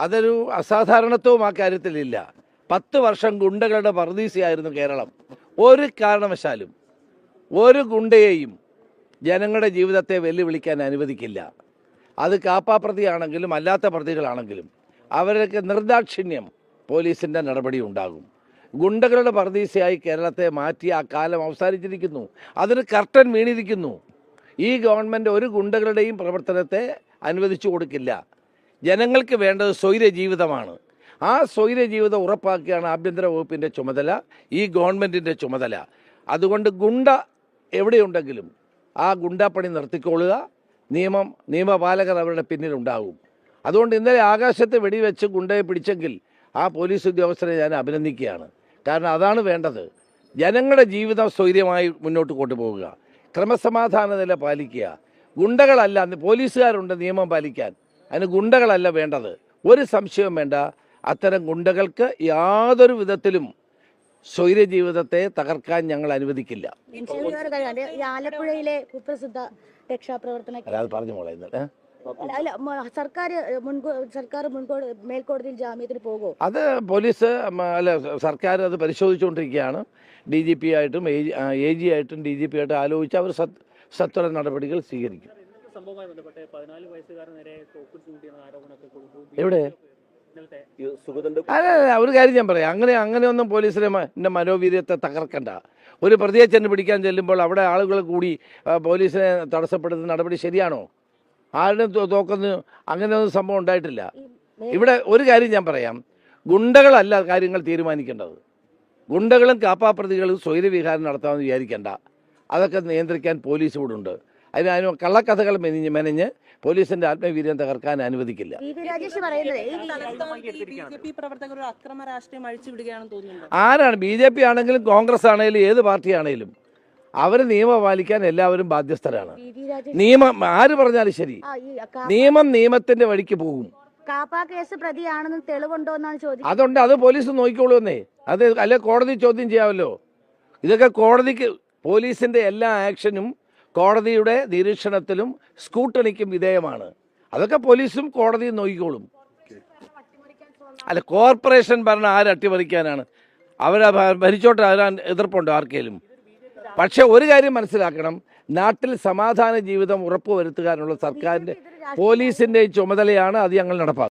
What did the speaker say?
അതൊരു അസാധാരണത്വവും ആ കാര്യത്തിലില്ല. 10 വർഷം ഗുണ്ടകളുടെ പറുദീസയായിരുന്നു കേരളം. ഒരു കാരണവശാലും ഒരു ഗുണ്ടയെയും ജനങ്ങളുടെ ജീവിതത്തെ വെല്ലുവിളിക്കാൻ അനുവദിക്കില്ല. അത് കാപ്പാപ്രതിയാണെങ്കിലും അല്ലാത്ത പ്രതികളാണെങ്കിലും അവരൊക്കെ നിർദാക്ഷിണ്യം പോലീസിൻ്റെ നടപടി ഉണ്ടാകും. ഗുണ്ടകളുടെ പറുദീസയായി കേരളത്തെ മാറ്റി ആ കാലം അവസാനിച്ചിരിക്കുന്നു. അതിന് കർട്ടൻ വീണിരിക്കുന്നു. ഈ ഗവൺമെൻറ് ഒരു ഗുണ്ടകളുടെയും പ്രവർത്തനത്തെ അനുവദിച്ചു കൊടുക്കില്ല. ജനങ്ങൾക്ക് വേണ്ടത് സ്വൈര ജീവിതമാണ്. ആ സ്വൈര ജീവിതം ഉറപ്പാക്കിയാണ് ആഭ്യന്തര വകുപ്പിൻ്റെ ചുമതല, ഈ ഗവൺമെൻറ്റിൻ്റെ ചുമതല. അതുകൊണ്ട് ഗുണ്ട എവിടെയുണ്ടെങ്കിലും ആ ഗുണ്ടാപ്പണി നിർത്തിക്കൊള്ളുക. നിയമപാലകർ അവരുടെ പിന്നിലുണ്ടാകും. അതുകൊണ്ട് ഇന്നലെ ആകാശത്ത് വെടിവെച്ച് ഗുണ്ടയെ പിടിച്ചെങ്കിൽ ആ പോലീസ് ഉദ്യോഗസ്ഥരെ ഞാൻ അഭിനന്ദിക്കുകയാണ്. കാരണം അതാണ് വേണ്ടത്. ജനങ്ങളുടെ ജീവിതം സ്വൈര്യമായി മുന്നോട്ട് കൊണ്ടുപോവുക, ക്രമസമാധാന നില പാലിക്കുക. ഗുണ്ടകളല്ല, പോലീസുകാരുണ്ട് നിയമം പാലിക്കാൻ, അതിന് ഗുണ്ടകളല്ല വേണ്ടത്. ഒരു സംശയവും വേണ്ട, അത്തരം ഗുണ്ടകൾക്ക് യാതൊരു വിധത്തിലും സ്വൈര്യ ജീവിതത്തെ തകർക്കാൻ ഞങ്ങൾ അനുവദിക്കില്ല. ആലപ്പുഴയിലെ കുപ്രസിദ്ധ രക്ഷാപ്രവർത്തന പറഞ്ഞു മോളെ സർക്കാർ മേൽക്കോടതിയിൽ ജാമ്യത്തിന് പോകുമോ? അത് പോലീസ് സർക്കാർ അത് പരിശോധിച്ചുകൊണ്ടിരിക്കുകയാണ്. DGP ആയിട്ടും AG ആയിട്ടും DGP ആയിട്ടും ആലോചിച്ച് അവർ സത്വര നടപടികൾ സ്വീകരിക്കും. എവിടെ? അല്ല, ഒരു കാര്യം ഞാൻ പറയാം, അങ്ങനെയൊന്നും പോലീസിന്റെ മനോവീര്യത്തെ തകർക്കണ്ട. ഒരു പ്രതിയെ ചെന്ന് പിടിക്കാൻ ചെല്ലുമ്പോൾ അവിടെ ആളുകൾ കൂടി പോലീസിനെ തടസ്സപ്പെടുത്തുന്ന നടപടി ശരിയാണോ? ആരുടെ തോക്കുന്നു? അങ്ങനെയൊന്നും സംഭവം ഉണ്ടായിട്ടില്ല. ഇവിടെ ഒരു കാര്യം ഞാൻ പറയാം, ഗുണ്ടകളല്ല കാര്യങ്ങൾ തീരുമാനിക്കേണ്ടത്. ഗുണ്ടകളും കാപ്പാപ്രതികളും സ്വൈരവിഹാരം നടത്താമെന്ന് വിചാരിക്കേണ്ട. അതൊക്കെ നിയന്ത്രിക്കാൻ പോലീസ് ഇവിടെ ഉണ്ട്. അതിന് കള്ളക്കഥകൾ മെനഞ്ഞ് പോലീസിന്റെ ആത്മവീര്യം തകർക്കാൻ അനുവദിക്കില്ല. ആരാണ്? BJP ആണെങ്കിലും കോൺഗ്രസ് ആണെങ്കിലും ഏത് പാർട്ടിയാണെങ്കിലും അവർ നിയമം പാലിക്കാൻ എല്ലാവരും ബാധ്യസ്ഥരാണ്. നിയമം ആര് പറഞ്ഞാലും ശരി, നിയമത്തിന്റെ വഴിക്ക് പോകും. അതുകൊണ്ട് അത് പോലീസ് നോക്കിക്കോളൂന്നേ. അത് അല്ലെ കോടതി ചോദ്യം ചെയ്യാമല്ലോ. ഇതൊക്കെ കോടതിക്ക്, പോലീസിന്റെ എല്ലാ ആക്ഷനും കോടതിയുടെ നിരീക്ഷണത്തിലും സ്കൂട്ടണിക്കും വിധേയമാണ്. അതൊക്കെ പോലീസും കോടതിയും നോക്കിക്കോളും. അല്ല, കോർപ്പറേഷൻ ഭരണം ആരട്ടിമറിക്കാനാണ്? ഭരിച്ചോട്ടെ, ആരാൻ എതിർപ്പുണ്ടോ ആർക്കേലും? പക്ഷെ ഒരു കാര്യം മനസ്സിലാക്കണം, നാട്ടിൽ സമാധാന ജീവിതം ഉറപ്പുവരുത്തുവാനുള്ള സർക്കാരിൻ്റെ പോലീസിൻ്റെ ചുമതലയാണ്. അത് ഞങ്ങൾ നടപ്പാക്കും.